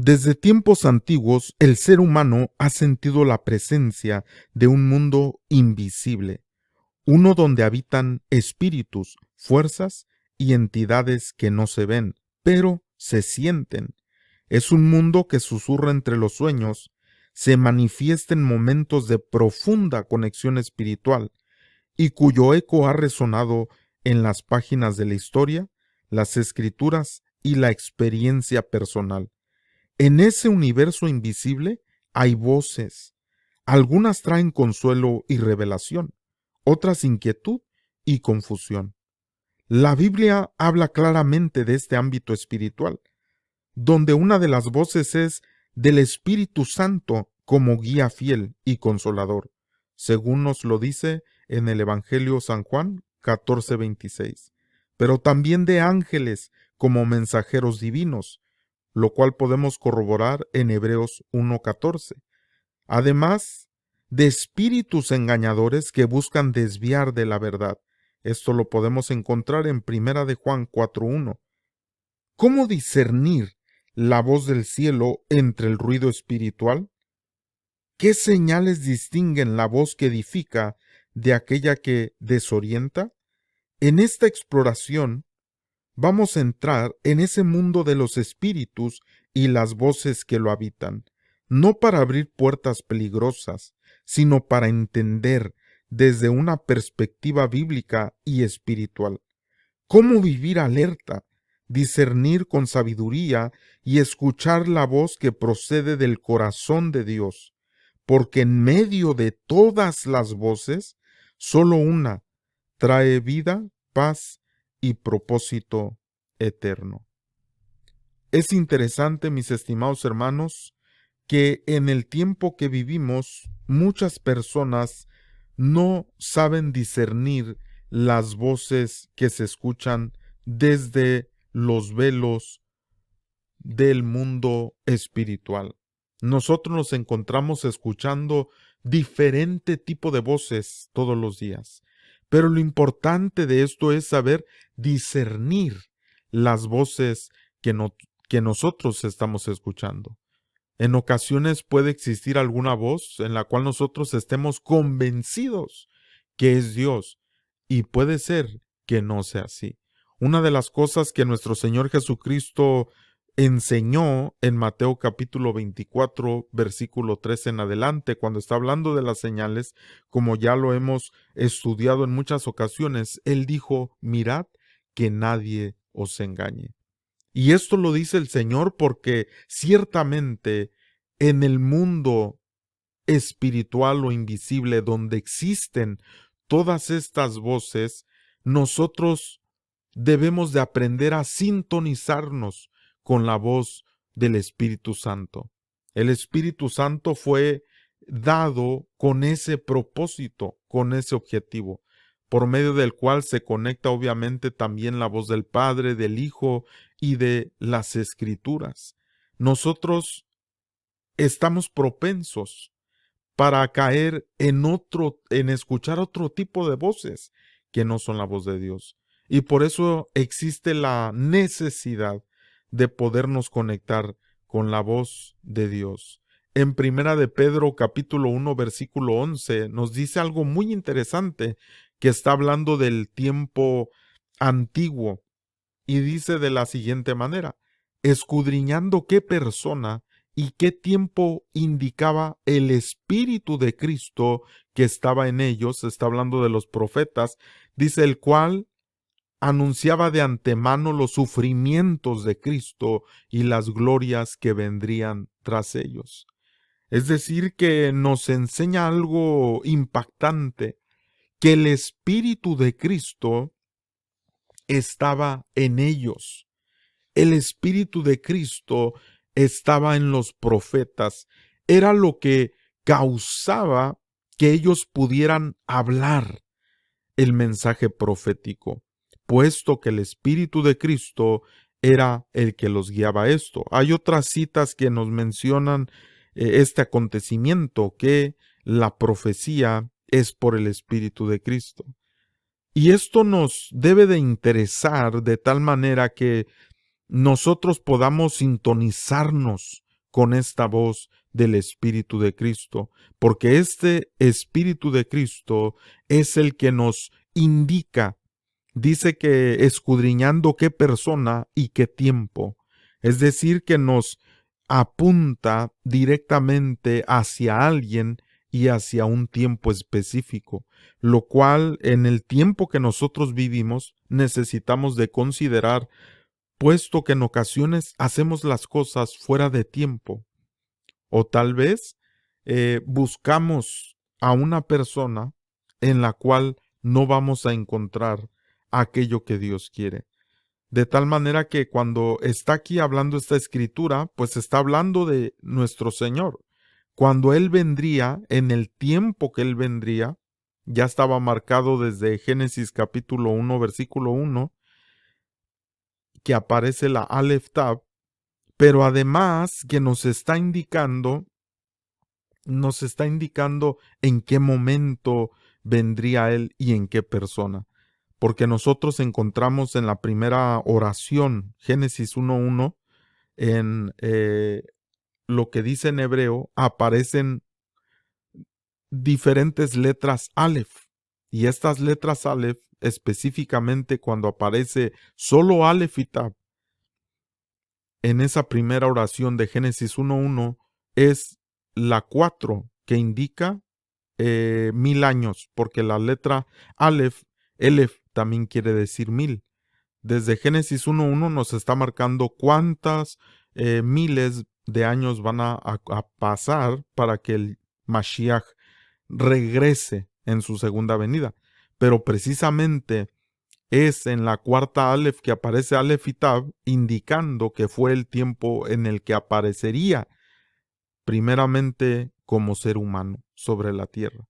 Desde tiempos antiguos, el ser humano ha sentido la presencia de un mundo invisible, uno donde habitan espíritus, fuerzas y entidades que no se ven, pero se sienten. Es un mundo que susurra entre los sueños, se manifiesta en momentos de profunda conexión espiritual y cuyo eco ha resonado en las páginas de la historia, las escrituras y la experiencia personal. En ese universo invisible hay voces. Algunas traen consuelo y revelación, otras inquietud y confusión. La Biblia habla claramente de este ámbito espiritual, donde una de las voces es del Espíritu Santo como guía fiel y consolador, según nos lo dice en el Evangelio San Juan 14:26, pero también de ángeles como mensajeros divinos, lo cual podemos corroborar en Hebreos 1:14. Además de espíritus engañadores que buscan desviar de la verdad. Esto lo podemos encontrar en Primera de Juan 4:1. ¿Cómo discernir la voz del cielo entre el ruido espiritual? ¿Qué señales distinguen la voz que edifica de aquella que desorienta? En esta exploración vamos a entrar en ese mundo de los espíritus y las voces que lo habitan, no para abrir puertas peligrosas, sino para entender desde una perspectiva bíblica y espiritual cómo vivir alerta, discernir con sabiduría y escuchar la voz que procede del corazón de Dios, porque en medio de todas las voces, solo una trae vida, paz y propósito eterno. Es interesante, mis estimados hermanos, que en el tiempo que vivimos muchas personas no saben discernir las voces que se escuchan desde los velos del mundo espiritual. Nosotros nos encontramos escuchando diferente tipo de voces todos los días, pero lo importante de esto es saber discernir las voces que nosotros estamos escuchando. En ocasiones puede existir alguna voz en la cual nosotros estemos convencidos que es Dios, y puede ser que no sea así. Una de las cosas que nuestro Señor Jesucristo enseñó en Mateo capítulo 24, versículo 3 en adelante, cuando está hablando de las señales, como ya lo hemos estudiado en muchas ocasiones, Él dijo: mirad que nadie os engañe. Y esto lo dice el Señor porque ciertamente en el mundo espiritual o invisible donde existen todas estas voces, nosotros debemos de aprender a sintonizarnos con la voz del Espíritu Santo. El Espíritu Santo fue dado con ese propósito, con ese objetivo, por medio del cual se conecta obviamente también la voz del Padre, del Hijo y de las Escrituras. Nosotros estamos propensos para caer en escuchar otro tipo de voces que no son la voz de Dios. Y por eso existe la necesidad de podernos conectar con la voz de Dios. En Primera de Pedro capítulo 1 versículo 11 nos dice algo muy interesante que está hablando del tiempo antiguo y dice de la siguiente manera: escudriñando qué persona y qué tiempo indicaba el Espíritu de Cristo que estaba en ellos, está hablando de los profetas, dice, el cual anunciaba de antemano los sufrimientos de Cristo y las glorias que vendrían tras ellos. Es decir, que nos enseña algo impactante, que el Espíritu de Cristo estaba en ellos. El Espíritu de Cristo estaba en los profetas. Era lo que causaba que ellos pudieran hablar el mensaje profético, puesto que el Espíritu de Cristo era el que los guiaba a esto. Hay otras citas que nos mencionan este acontecimiento, que la profecía es por el Espíritu de Cristo. Y esto nos debe de interesar de tal manera que nosotros podamos sintonizarnos con esta voz del Espíritu de Cristo, porque este Espíritu de Cristo es el que nos indica. Dice que escudriñando qué persona y qué tiempo. Es decir, que nos apunta directamente hacia alguien y hacia un tiempo específico, lo cual en el tiempo que nosotros vivimos necesitamos de considerar, puesto que en ocasiones hacemos las cosas fuera de tiempo, o tal vez buscamos a una persona en la cual no vamos a encontrar aquello que Dios quiere. De tal manera que cuando está aquí hablando esta escritura, pues está hablando de nuestro Señor. Cuando Él vendría, en el tiempo que Él vendría, ya estaba marcado desde Génesis capítulo 1, versículo 1, que aparece la Aleph Tab, pero además que nos está indicando en qué momento vendría Él y en qué persona. Porque nosotros encontramos en la primera oración, Génesis 1.1, en lo que dice en hebreo, aparecen diferentes letras Aleph. Y estas letras Aleph, específicamente cuando aparece solo Aleph y Tab, en esa primera oración de Génesis 1.1, es la 4 que indica 1000 años, porque la letra Aleph, Elef, también quiere decir 1000. Desde Génesis 1.1 nos está marcando cuántas miles de años van a pasar para que el Mashiach regrese en su segunda venida. Pero precisamente es en la cuarta Aleph que aparece Aleph y Tab, indicando que fue el tiempo en el que aparecería primeramente como ser humano sobre la tierra.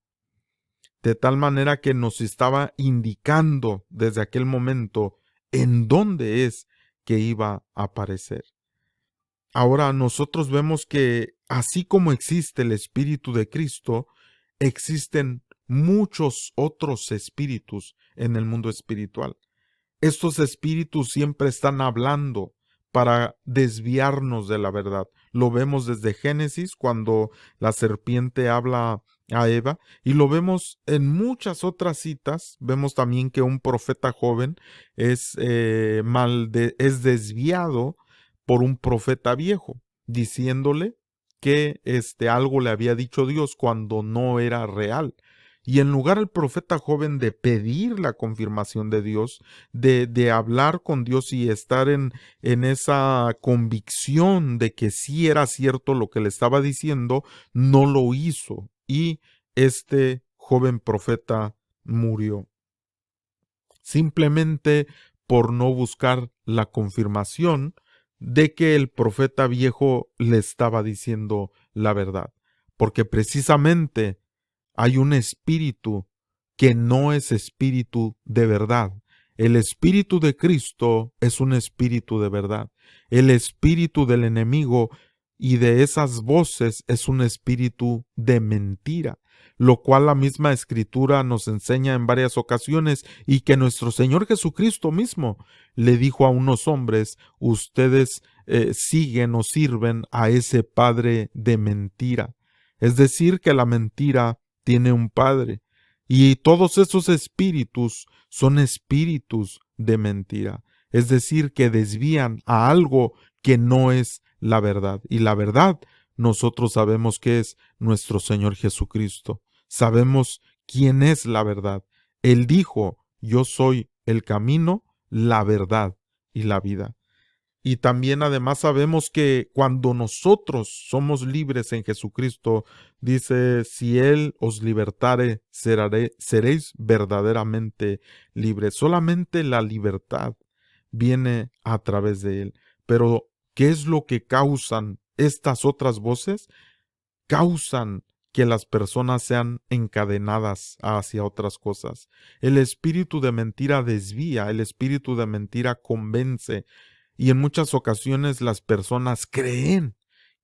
De tal manera que nos estaba indicando desde aquel momento en dónde es que iba a aparecer. Ahora nosotros vemos que así como existe el Espíritu de Cristo, existen muchos otros espíritus en el mundo espiritual. Estos espíritus siempre están hablando para desviarnos de la verdad. Lo vemos desde Génesis, cuando la serpiente habla a Eva, y lo vemos en muchas otras citas. Vemos también que un profeta joven es desviado por un profeta viejo, diciéndole que algo le había dicho Dios cuando no era real. Y en lugar el profeta joven de pedir la confirmación de Dios, de hablar con Dios y estar en esa convicción de que sí era cierto lo que le estaba diciendo, no lo hizo. Y este joven profeta murió. Simplemente por no buscar la confirmación de que el profeta viejo le estaba diciendo la verdad. Porque precisamente hay un espíritu que no es espíritu de verdad. El espíritu de Cristo es un espíritu de verdad. El espíritu del enemigo y de esas voces es un espíritu de mentira, lo cual la misma Escritura nos enseña en varias ocasiones, y que nuestro Señor Jesucristo mismo le dijo a unos hombres: ustedes siguen o sirven a ese padre de mentira. Es decir, que la mentira tiene un padre, y todos esos espíritus son espíritus de mentira, es decir, que desvían a algo que no es la verdad. Y la verdad nosotros sabemos que es nuestro Señor Jesucristo. Sabemos quién es la verdad. Él dijo: yo soy el camino, la verdad y la vida. Y también además sabemos que cuando nosotros somos libres en Jesucristo, dice: si Él os libertare, seréis verdaderamente libres. Solamente la libertad viene a través de Él. Pero, ¿qué es lo que causan estas otras voces? Causan que las personas sean encadenadas hacia otras cosas. El espíritu de mentira desvía, el espíritu de mentira convence. Y en muchas ocasiones las personas creen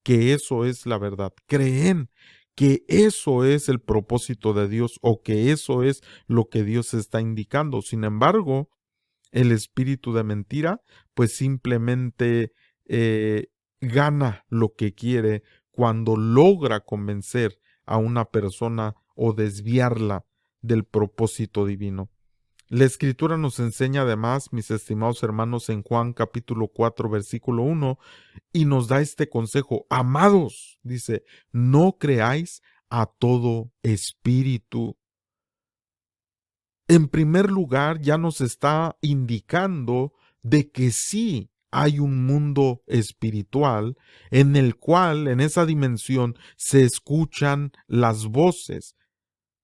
que eso es la verdad, creen que eso es el propósito de Dios, o que eso es lo que Dios está indicando. Sin embargo, el espíritu de mentira pues simplemente gana lo que quiere cuando logra convencer a una persona o desviarla del propósito divino. La Escritura nos enseña además, mis estimados hermanos, en Juan capítulo 4, versículo 1, y nos da este consejo: amados, dice, no creáis a todo espíritu. En primer lugar, ya nos está indicando de que sí hay un mundo espiritual en el cual, en esa dimensión, se escuchan las voces.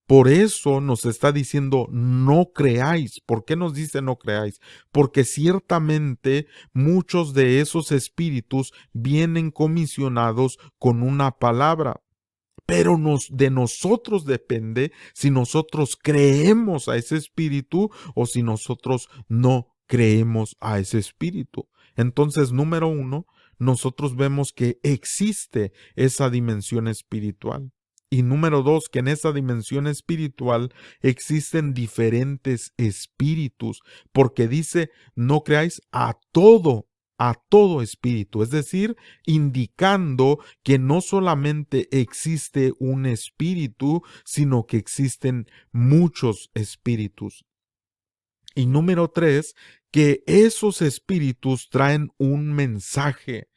Por eso nos está diciendo no creáis. ¿Por qué nos dice no creáis? Porque ciertamente muchos de esos espíritus vienen comisionados con una palabra. Pero de nosotros depende si nosotros creemos a ese espíritu o si nosotros no creemos a ese espíritu. Entonces, número uno, nosotros vemos que existe esa dimensión espiritual. Y número dos, que en esa dimensión espiritual existen diferentes espíritus, porque dice, no creáis a todo espíritu, es decir, indicando que no solamente existe un espíritu, sino que existen muchos espíritus. Y número tres, que esos espíritus traen un mensaje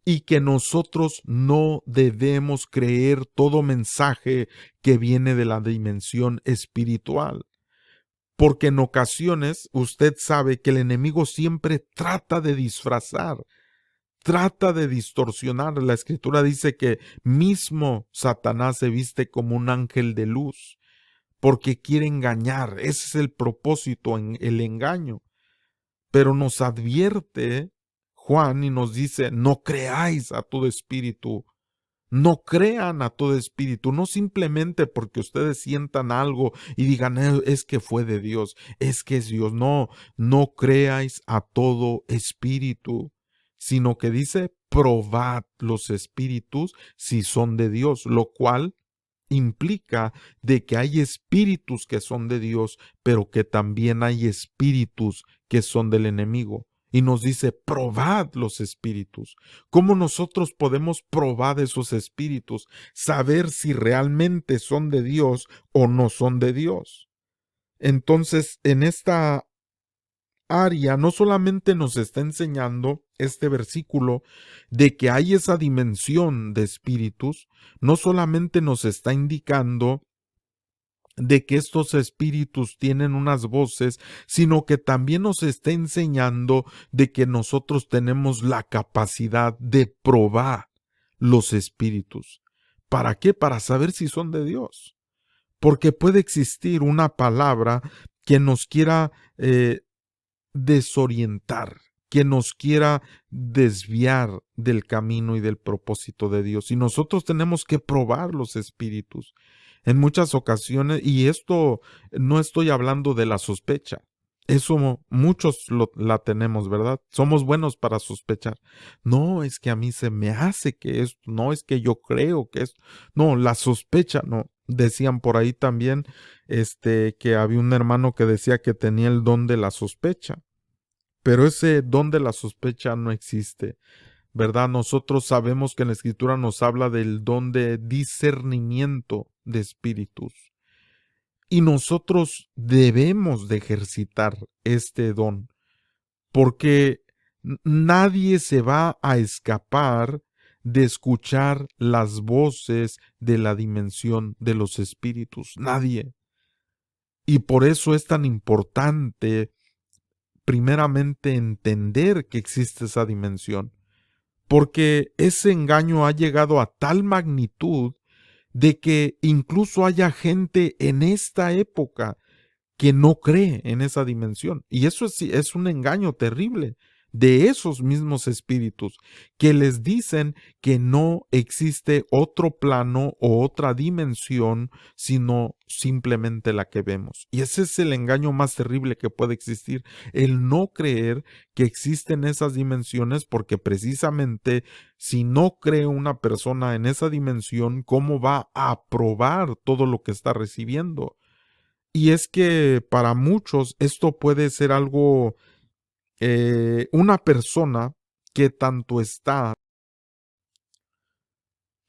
y que nosotros no debemos creer todo mensaje que viene de la dimensión espiritual. Porque en ocasiones usted sabe que el enemigo siempre trata de disfrazar, trata de distorsionar. La Escritura dice que mismo Satanás se viste como un ángel de luz, porque quiere engañar. Ese es el propósito, el engaño. Pero nos advierte Juan y nos dice, no creáis a todo espíritu. No crean a todo espíritu, no simplemente porque ustedes sientan algo y digan, es que fue de Dios, es que es Dios". No, no creáis a todo espíritu, sino que dice, probad los espíritus si son de Dios, lo cual implica de que hay espíritus que son de Dios, pero que también hay espíritus que son del enemigo. Y nos dice, probad los espíritus. ¿Cómo nosotros podemos probar esos espíritus? Saber si realmente son de Dios o no son de Dios. Entonces, en esta área no solamente nos está enseñando este versículo de que hay esa dimensión de espíritus, no solamente nos está indicando de que estos espíritus tienen unas voces, sino que también nos está enseñando de que nosotros tenemos la capacidad de probar los espíritus. ¿Para qué? Para saber si son de Dios. Porque puede existir una palabra que nos quiera desorientar, que nos quiera desviar del camino y del propósito de Dios. Y nosotros tenemos que probar los espíritus. En muchas ocasiones, y esto no estoy hablando de la sospecha, eso muchos la tenemos, ¿verdad? Somos buenos para sospechar. No, es que a mí se me hace que esto, no es que yo creo que esto, no, la sospecha, no. Decían por ahí también, que había un hermano que decía que tenía el don de la sospecha, pero ese don de la sospecha no existe, ¿verdad? Nosotros sabemos que en la Escritura nos habla del don de discernimiento de espíritus. Y nosotros debemos de ejercitar este don, porque nadie se va a escapar de escuchar las voces de la dimensión de los espíritus. Nadie. Y por eso es tan importante, primeramente, entender que existe esa dimensión. Porque ese engaño ha llegado a tal magnitud de que incluso haya gente en esta época que no cree en esa dimensión. Y eso es un engaño terrible de esos mismos espíritus que les dicen que no existe otro plano o otra dimensión, sino simplemente la que vemos. Y ese es el engaño más terrible que puede existir, el no creer que existen esas dimensiones, porque precisamente si no cree una persona en esa dimensión, ¿cómo va a probar todo lo que está recibiendo? Y es que para muchos esto puede ser algo, una persona que tanto está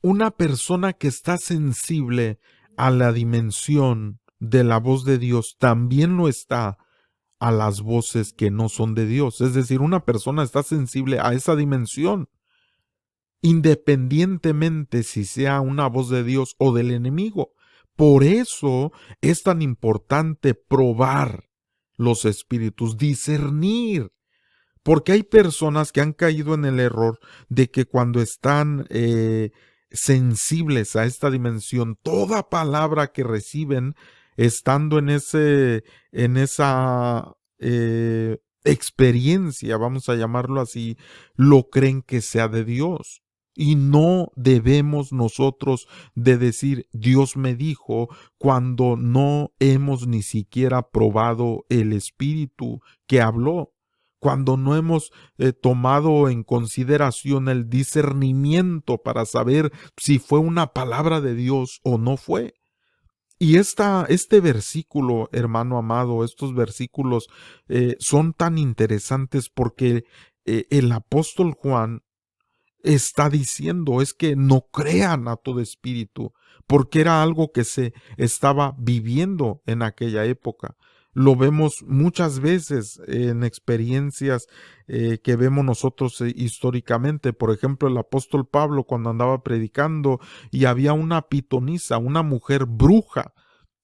Una persona que está sensible a la dimensión de la voz de Dios también lo está a las voces que no son de Dios. Es decir, una persona está sensible a esa dimensión, independientemente si sea una voz de Dios o del enemigo. Por eso es tan importante probar los espíritus, discernir, porque hay personas que han caído en el error de que cuando están sensibles a esta dimensión, toda palabra que reciben estando en esa experiencia, vamos a llamarlo así, lo creen que sea de Dios. Y no debemos nosotros de decir Dios me dijo cuando no hemos ni siquiera probado el espíritu que habló, cuando no hemos tomado en consideración el discernimiento para saber si fue una palabra de Dios o no fue. Y este versículo, hermano amado, estos versículos son tan interesantes porque el apóstol Juan está diciendo es que no crean a todo espíritu, porque era algo que se estaba viviendo en aquella época. Lo vemos muchas veces en experiencias que vemos nosotros históricamente. Por ejemplo, el apóstol Pablo cuando andaba predicando y había una pitonisa, una mujer bruja,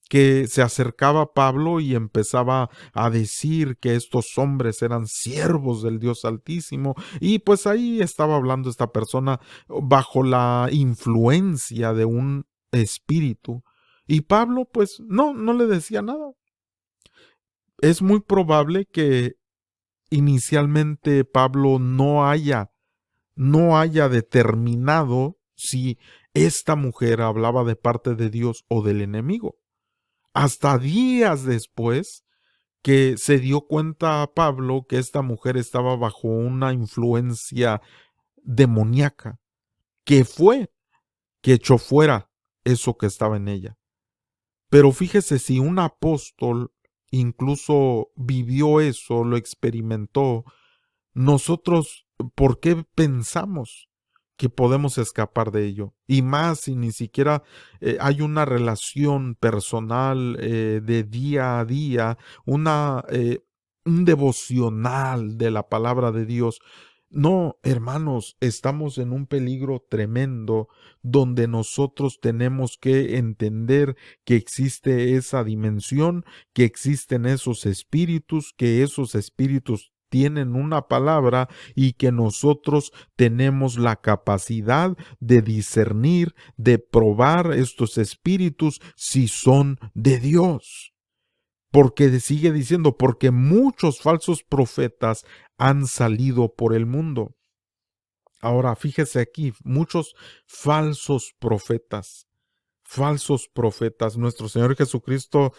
que se acercaba a Pablo y empezaba a decir que estos hombres eran siervos del Dios Altísimo, y pues ahí estaba hablando esta persona bajo la influencia de un espíritu, y Pablo pues no le decía nada. Es muy probable que inicialmente Pablo no haya determinado si esta mujer hablaba de parte de Dios o del enemigo. Hasta días después que se dio cuenta a Pablo que esta mujer estaba bajo una influencia demoníaca, que fue que echó fuera eso que estaba en ella. Pero fíjese, si un apóstol incluso vivió eso, lo experimentó, nosotros, ¿por qué pensamos que podemos escapar de ello? Y más si ni siquiera hay una relación personal de día a día, un devocional de la palabra de Dios. No, hermanos, estamos en un peligro tremendo donde nosotros tenemos que entender que existe esa dimensión, que existen esos espíritus, que esos espíritus tienen una palabra y que nosotros tenemos la capacidad de discernir, de probar estos espíritus si son de Dios. Porque sigue diciendo, porque muchos falsos profetas han salido por el mundo. Ahora, fíjese aquí, muchos falsos profetas. Falsos profetas. Nuestro Señor Jesucristo,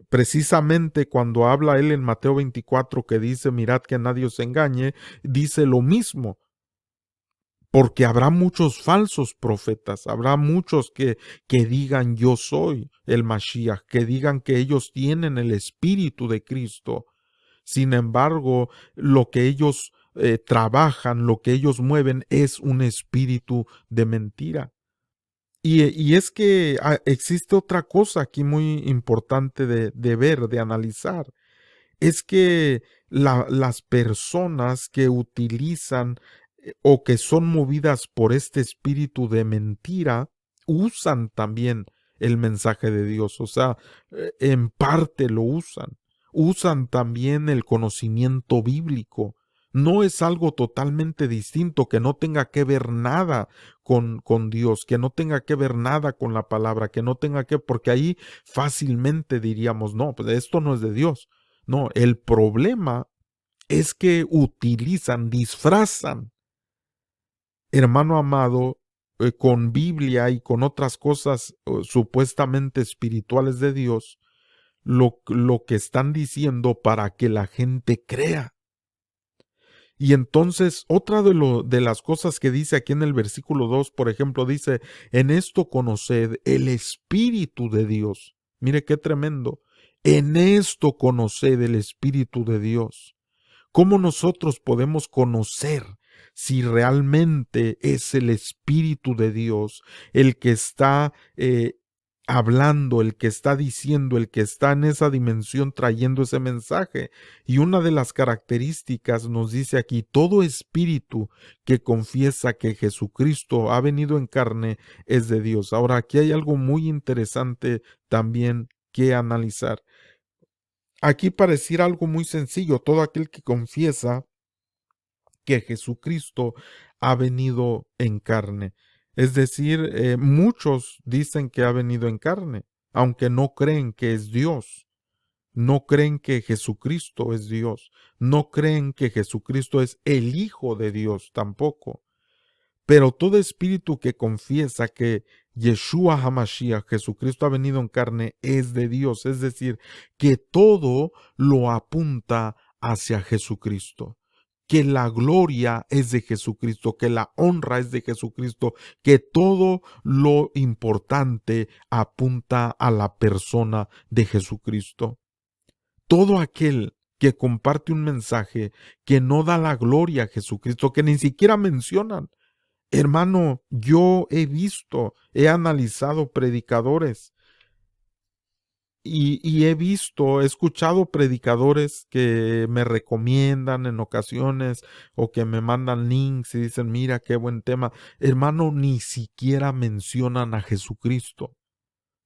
precisamente cuando habla Él en Mateo 24, que dice, mirad que nadie os engañe, dice lo mismo. Porque habrá muchos falsos profetas, habrá muchos que digan yo soy el Mashiach, que digan que ellos tienen el Espíritu de Cristo. Sin embargo, lo que ellos trabajan, lo que ellos mueven es un espíritu de mentira. Y es que existe otra cosa aquí muy importante de ver, de analizar. Es que las personas que utilizan o que son movidas por este espíritu de mentira, usan también el mensaje de Dios. O sea, en parte lo usan. Usan también el conocimiento bíblico. No es algo totalmente distinto, que no tenga que ver nada con Dios, que no tenga que ver nada con la palabra, que no tenga que, porque ahí fácilmente diríamos, no, pues esto no es de Dios. No, el problema es que utilizan, disfrazan, hermano amado, con Biblia y con otras cosas supuestamente espirituales de Dios, lo que están diciendo para que la gente crea. Y entonces, otra de las cosas que dice aquí en el versículo 2, por ejemplo, dice, en esto conoced el Espíritu de Dios. Mire qué tremendo. En esto conoced el Espíritu de Dios. ¿Cómo nosotros podemos conocer si realmente es el Espíritu de Dios el que está hablando, el que está diciendo, el que está en esa dimensión trayendo ese mensaje. Y una de las características nos dice aquí, todo espíritu que confiesa que Jesucristo ha venido en carne es de Dios. Ahora, aquí hay algo muy interesante también que analizar. Aquí pareciera algo muy sencillo, todo aquel que confiesa que Jesucristo ha venido en carne. Es decir, muchos dicen que ha venido en carne, aunque no creen que es Dios. No creen que Jesucristo es Dios. No creen que Jesucristo es el Hijo de Dios tampoco. Pero todo espíritu que confiesa que Yeshua HaMashiach, Jesucristo ha venido en carne, es de Dios. Es decir, que todo lo apunta hacia Jesucristo, que la gloria es de Jesucristo, que la honra es de Jesucristo, que todo lo importante apunta a la persona de Jesucristo. Todo aquel que comparte un mensaje que no da la gloria a Jesucristo, que ni siquiera mencionan. Hermano, yo he analizado predicadores he escuchado predicadores que me recomiendan en ocasiones o que me mandan links y dicen, mira qué buen tema. Hermano, ni siquiera mencionan a Jesucristo.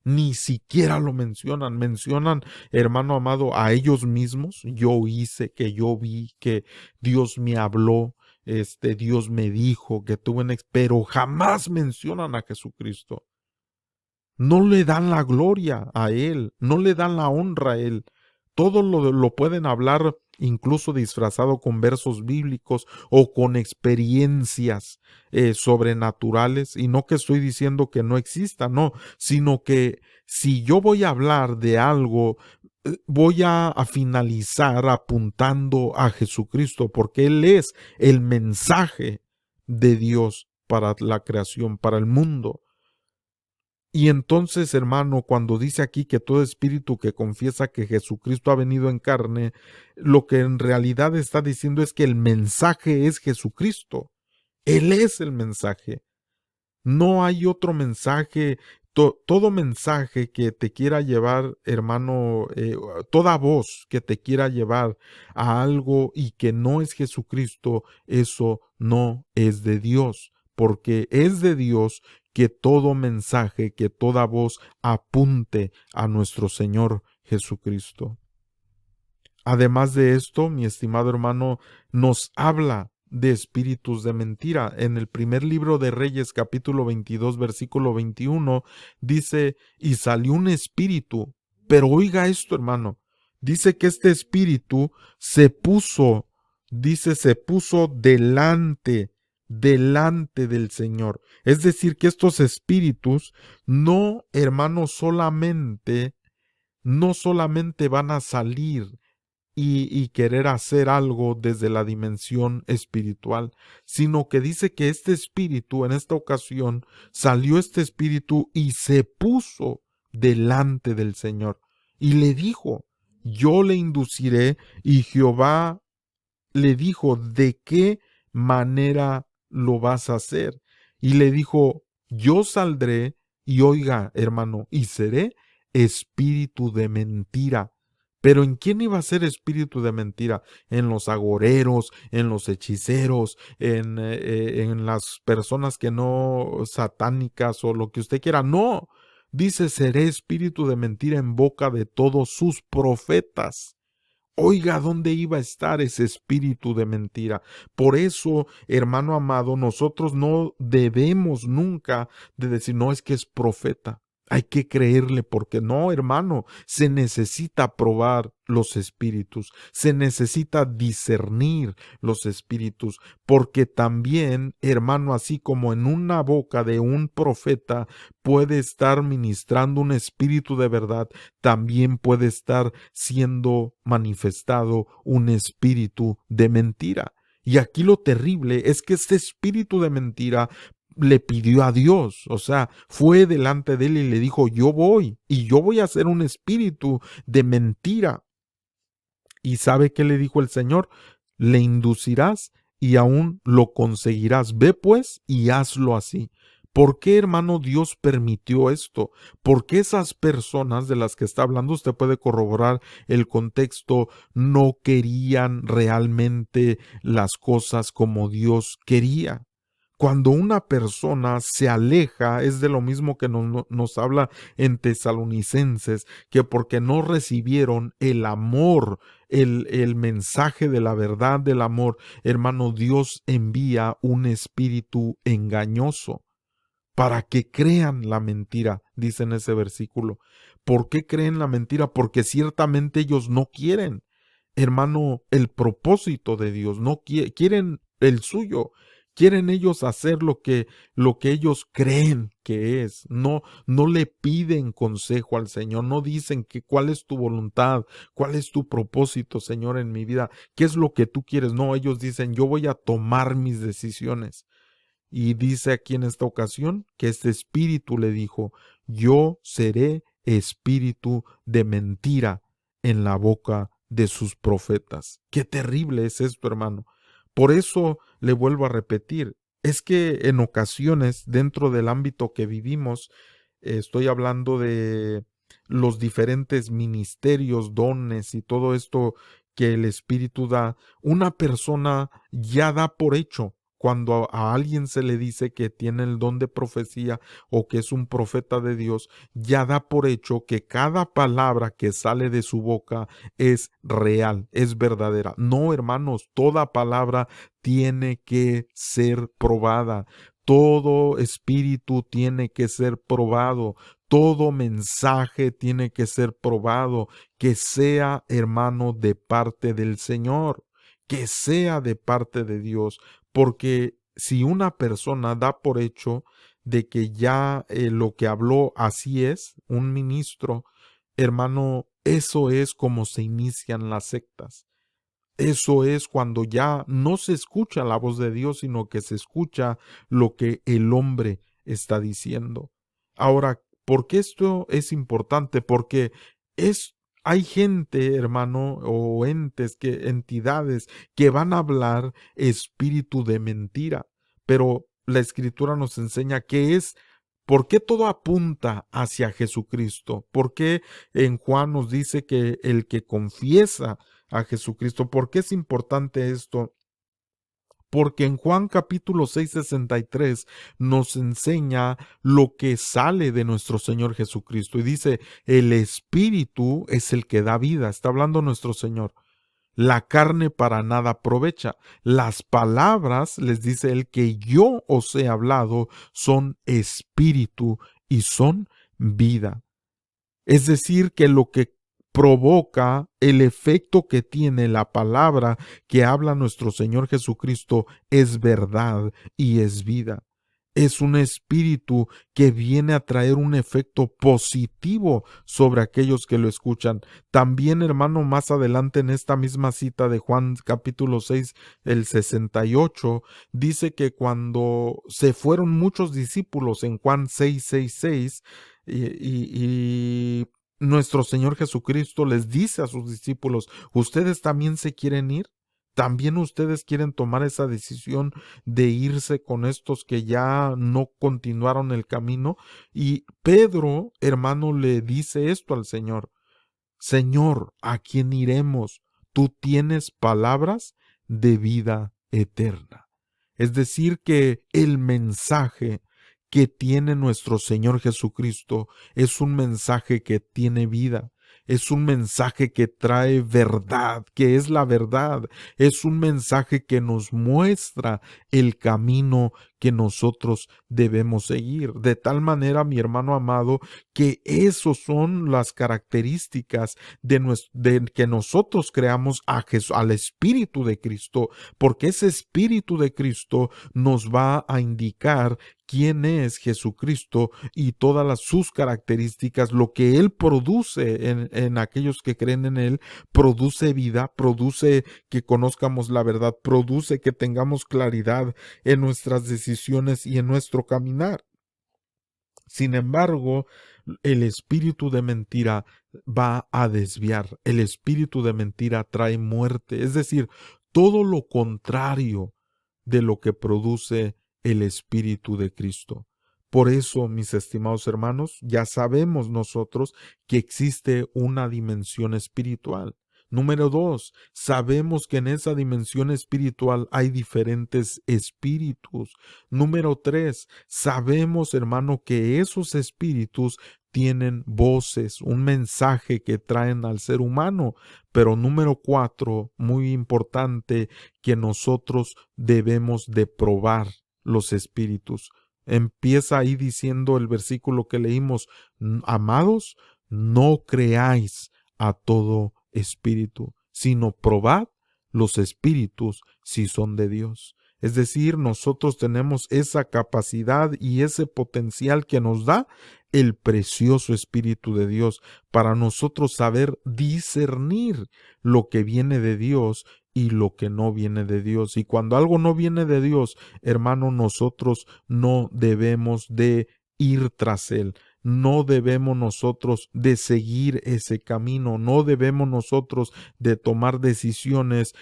Ni siquiera lo mencionan. Mencionan, hermano amado, a ellos mismos. Yo hice, que yo vi, que Dios me habló, Dios me dijo, que tuve pero jamás mencionan a Jesucristo. No le dan la gloria a Él, no le dan la honra a Él. Todo lo pueden hablar incluso disfrazado con versos bíblicos o con experiencias sobrenaturales. Y no que estoy diciendo que no exista, no, sino que si yo voy a hablar de algo, voy a finalizar apuntando a Jesucristo, porque Él es el mensaje de Dios para la creación, para el mundo. Y entonces, hermano, cuando dice aquí que todo espíritu que confiesa que Jesucristo ha venido en carne, lo que en realidad está diciendo es que el mensaje es Jesucristo. Él es el mensaje. No hay otro mensaje. Todo mensaje que te quiera llevar, hermano, toda voz que te quiera llevar a algo y que no es Jesucristo, eso no es de Dios, porque es de Dios que todo mensaje, que toda voz apunte a nuestro Señor Jesucristo. Además de esto, mi estimado hermano, nos habla de espíritus de mentira. En el primer libro de Reyes, capítulo 22, versículo 21, dice, y salió un espíritu, pero oiga esto, hermano, dice que este espíritu se puso delante del Señor. Es decir, que estos espíritus no, hermano, no solamente van a salir y querer hacer algo desde la dimensión espiritual, sino que dice que este espíritu, en esta ocasión, salió este espíritu y se puso delante del Señor y le dijo, yo le induciré, y Jehová le dijo, ¿de qué manera lo vas a hacer? Y le dijo, yo saldré y oiga, hermano, y seré espíritu de mentira. Pero ¿en quién iba a ser espíritu de mentira? En los agoreros, en los hechiceros, en las personas que no satánicas o lo que usted quiera. No, dice, seré espíritu de mentira en boca de todos sus profetas. Oiga, ¿dónde iba a estar ese espíritu de mentira? Por eso, hermano amado, nosotros no debemos nunca de decir, no, es que es profeta. Hay que creerle porque no, hermano, se necesita probar los espíritus, se necesita discernir los espíritus, porque también, hermano, así como en una boca de un profeta puede estar ministrando un espíritu de verdad, también puede estar siendo manifestado un espíritu de mentira. Y aquí lo terrible es que este espíritu de mentira le pidió a Dios, o sea, fue delante de él y le dijo, yo voy y yo voy a ser un espíritu de mentira. ¿Y sabe qué le dijo el Señor? Le inducirás y aún lo conseguirás. Ve pues y hazlo así. ¿Por qué, hermano, Dios permitió esto? ¿Por qué esas personas de las que está hablando, usted puede corroborar el contexto, no querían realmente las cosas como Dios quería? Cuando una persona se aleja, es de lo mismo que nos habla en Tesalonicenses, que porque no recibieron el amor, el mensaje de la verdad del amor, hermano, Dios envía un espíritu engañoso para que crean la mentira, dice en ese versículo. ¿Por qué creen la mentira? Porque ciertamente ellos no quieren, hermano, el propósito de Dios, no quieren el suyo. Quieren ellos hacer lo que ellos creen que es. No, no le piden consejo al Señor. No dicen que cuál es tu voluntad, cuál es tu propósito, Señor, en mi vida. ¿Qué es lo que tú quieres? No, ellos dicen, yo voy a tomar mis decisiones. Y dice aquí en esta ocasión que este espíritu le dijo, yo seré espíritu de mentira en la boca de sus profetas. Qué terrible es esto, hermano. Por eso le vuelvo a repetir, es que en ocasiones dentro del ámbito que vivimos, estoy hablando de los diferentes ministerios, dones y todo esto que el espíritu da, una persona ya da por hecho cuando a alguien se le dice que tiene el don de profecía o que es un profeta de Dios, ya da por hecho que cada palabra que sale de su boca es real, es verdadera. No, hermanos, toda palabra tiene que ser probada. Todo espíritu tiene que ser probado. Todo mensaje tiene que ser probado. Que sea, hermano, de parte del Señor. Que sea de parte de Dios. Porque si una persona da por hecho de que ya lo que habló así es, un ministro, hermano, eso es como se inician las sectas. Eso es cuando ya no se escucha la voz de Dios, sino que se escucha lo que el hombre está diciendo. Ahora, ¿por qué esto es importante? Porque hay gente, hermano, o entidades que van a hablar espíritu de mentira, pero la escritura nos enseña que es. ¿Por qué todo apunta hacia Jesucristo? ¿Por qué en Juan nos dice que el que confiesa a Jesucristo? ¿Por qué es importante esto? Porque en Juan capítulo 6:63 nos enseña lo que sale de nuestro Señor Jesucristo. Y dice, el Espíritu es el que da vida. Está hablando nuestro Señor. La carne para nada aprovecha. Las palabras, les dice él, que yo os he hablado son espíritu y son vida. Es decir, que lo que provoca el efecto que tiene la palabra que habla nuestro Señor Jesucristo es verdad y es vida. Es un espíritu que viene a traer un efecto positivo sobre aquellos que lo escuchan. También, hermano, más adelante en esta misma cita de Juan capítulo 6, el 68, dice que cuando se fueron muchos discípulos en Juan 6:66, y nuestro Señor Jesucristo les dice a sus discípulos, ¿ustedes también se quieren ir? ¿También ustedes quieren tomar esa decisión de irse con estos que ya no continuaron el camino? Y Pedro, hermano, le dice esto al Señor, Señor, ¿a quién iremos? Tú tienes palabras de vida eterna. Es decir, que el mensaje que tiene nuestro Señor Jesucristo es un mensaje que tiene vida. Es un mensaje que trae verdad, que es la verdad. Es un mensaje que nos muestra el camino que nosotros debemos seguir. De tal manera, mi hermano amado, que esos son las características de que nosotros creamos al Espíritu de Cristo, porque ese Espíritu de Cristo nos va a indicar quién es Jesucristo y todas sus características, lo que Él produce en aquellos que creen en Él, produce vida, produce que conozcamos la verdad, produce que tengamos claridad en nuestras decisiones y en nuestro caminar. Sin embargo, el espíritu de mentira va a desviar. El espíritu de mentira trae muerte. Es decir, todo lo contrario de lo que produce el Espíritu de Cristo. Por eso, mis estimados hermanos, ya sabemos nosotros que existe una dimensión espiritual. Número 2, sabemos que en esa dimensión espiritual hay diferentes espíritus. Número 3, sabemos, hermano, que esos espíritus tienen voces, un mensaje que traen al ser humano. Pero número 4, muy importante, que nosotros debemos de probar los espíritus. Empieza ahí diciendo el versículo que leímos, amados, no creáis a todo espíritu, sino probad los espíritus si son de Dios. Es decir, nosotros tenemos esa capacidad y ese potencial que nos da el precioso Espíritu de Dios para nosotros saber discernir lo que viene de Dios y lo que no viene de Dios. Y cuando algo no viene de Dios, hermano, nosotros no debemos de ir tras él. No debemos nosotros de seguir ese camino, no debemos nosotros de tomar decisiones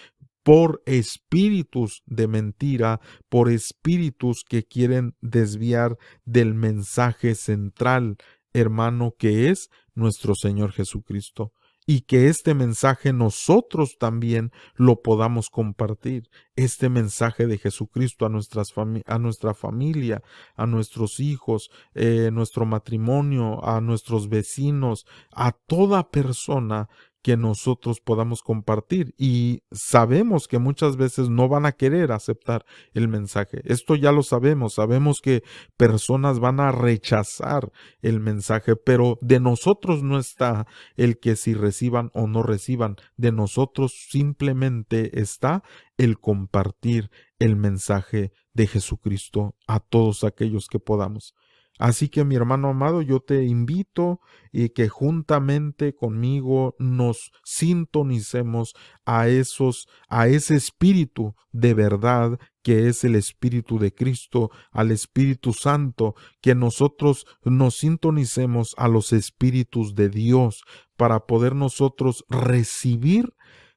por espíritus de mentira, por espíritus que quieren desviar del mensaje central, hermano, que es nuestro Señor Jesucristo. Y que este mensaje nosotros también lo podamos compartir, este mensaje de Jesucristo a nuestra familia, a nuestros hijos, nuestro matrimonio, a nuestros vecinos, a toda persona que nosotros podamos compartir. Y sabemos que muchas veces no van a querer aceptar el mensaje. Esto ya lo sabemos. Sabemos que personas van a rechazar el mensaje, pero de nosotros no está el que si reciban o no reciban. De nosotros simplemente está el compartir el mensaje de Jesucristo a todos aquellos que podamos. Así que mi hermano amado, yo te invito y que juntamente conmigo nos sintonicemos a ese espíritu de verdad que es el Espíritu de Cristo, al Espíritu Santo, que nosotros nos sintonicemos a los espíritus de Dios para poder nosotros recibir,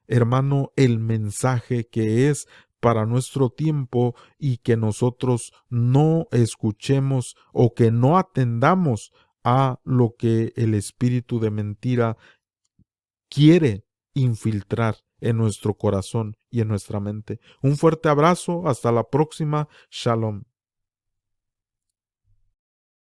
hermano, el mensaje que es para nuestro tiempo y que nosotros no escuchemos o que no atendamos a lo que el espíritu de mentira quiere infiltrar en nuestro corazón y en nuestra mente. Un fuerte abrazo, hasta la próxima, shalom.